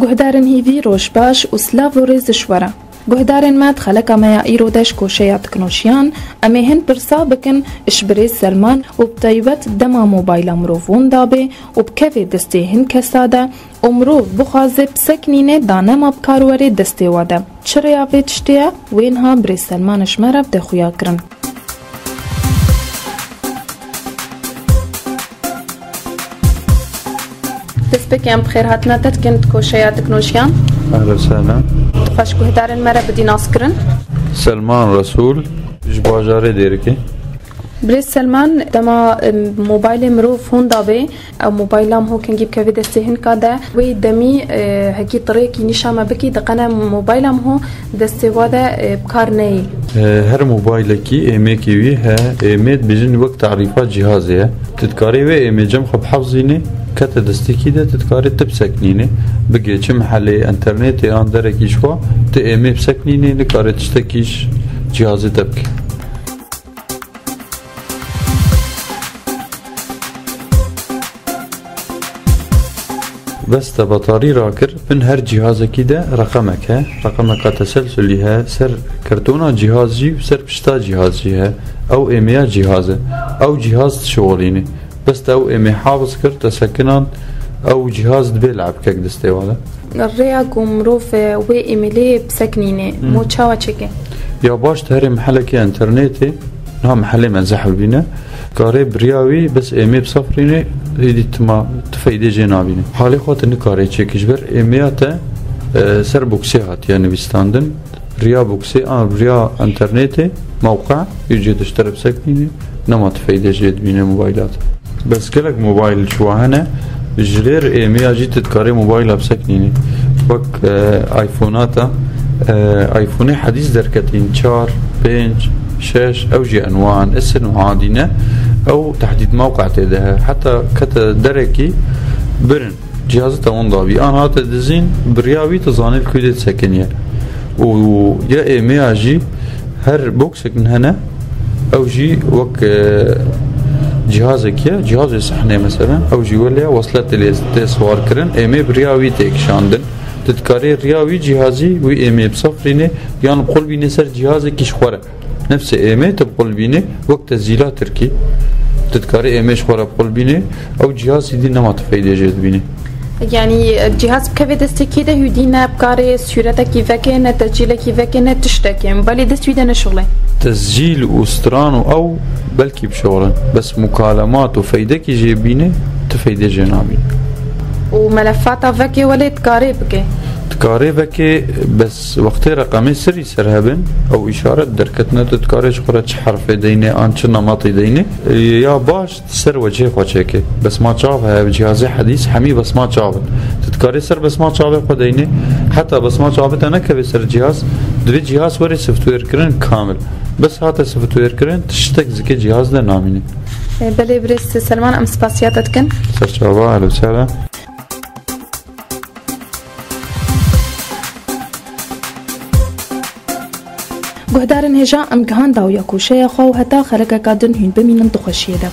گهدارن هیوی روش باش و سلاو و ریزشوره. گهدارن ماد خلقا میا ایرو دش کوشیا تکنوشیان امی هن پرسا بکن اشبری سلمان و بطیبت دما موبایل مروفون دابه و بکوی دسته هن کساده و مروف بخوازه بسکنینه دانما بکاروری دسته واده. چرا یاوی تشتیا وینها بری سلمانش مرف ده خویا کرن. دست بکیم بخیر هاتنا تتکن کوشیا تکنوشیان. أهلا وسهلا. فاش گهدارن مرا بدی ناس کرن؟ سلمان رسول جباجاري ديركي. بري سلمان دما موبايل مروف هون دابي او موبايلام هو كان جيب كافي دستهن كادا وي دمي هكي طريقي نشامه بكي دقنا موبايلام هو دستواده بكارني هر موبايلكي ايميكي ويها ايميت بجن وقت تعريفات جهازها تتكاري وي ايمي جم خب حفظيني كتا دستكي ده تتكاري تبسكنيني بقي چه محلي انترنت ان دركي شوا تايمي بسكنيني نكاري تشتكيش جهازي تبكي. بس بطاري راكر من هر جهاز كده رقمك تسلسلها سر كرتونة جهازي وسر بشتا جهازي او ايميا جهازه او جهاز شغليني بس او ايمي حافظ كر تسكنان او جهاز بيلعب كك دستي ولا الريا قمروف وي ايميلي بسكنيني مو تشاوا تشيكي يا باش تهري محلك انترنتي نها محلي منزح بينا كاري برياوي بس ايمي بصفريني هيدي تما تفايدة جنابيني حالي خاطر نكاري تشيكش بر ايمياتا سر بوكسيات يعني بيستاندن ريا بوكسي ريا انترنتي موقع يجي تشتري بسكنيني نما تفايدة جد بين موبايلات بس كلك موبايل شو هنا جرير ايمي اجي تتكاري موبايل بسكنيني وك ايفوناتا ايفوني حديث دركتين 4 5 6 او جي انواع اسن وعادينه او تحديد موقع تدها حتى كتا دركي برن جهاز تاون ضابي انا هات دزين برياوي تزاني الكويدة سكنية ويا ايمي اجي هر بوكسك من هنا او جي وك جهازك يا جهاز صحنه مثلا او جي ولا وصلت لي صور كرن ايمي برياوي تكشاندن تتكاري رياوي جهازي وي ايمي بصفرينه يعني بقول بيني سر جهازك شخوره نفس ايمي تبقول بيني وقت تسجيلات تركي تتكاري ايمي شخوره بقول بيني او جهاز دي نما تفايده جد بيني يعني الجهاز بكفي دستكي ده يدينا بكاري سيورتك كيفكن تسجيلك كيفكن تشتكي بالي دست يدنا شغله تسجيل وستران او بلكي بشغل بس مكالمات وفايدك يجيبيني تفايده جنابي وملفاتها فكي ولا تكاري بكي تكاري بكي بس وقت رقمي سري سرهبن او اشاره دركتنا تتكاري شخرة حرف ديني ان نمط ديني يا باش تسر وجه خوشكي بس ما تشافها بجهاز حديث حمي بس ما تشافن تتكاري سر بس ما تشافه قديني حتى بس ما تشافت انا كبسر جهاز دري جهاز وري سوفت وير كرن كامل بس هذا سوفت وير كرن تشتك زكي جهاز ده ناميني بلي بريس سلمان ام سباسياتتكن سرچاوا اهلا وسهلا گهدارن هجا ام گهان داو یا کوشه خو هتا خلق کادن هین بمینن دخوشیده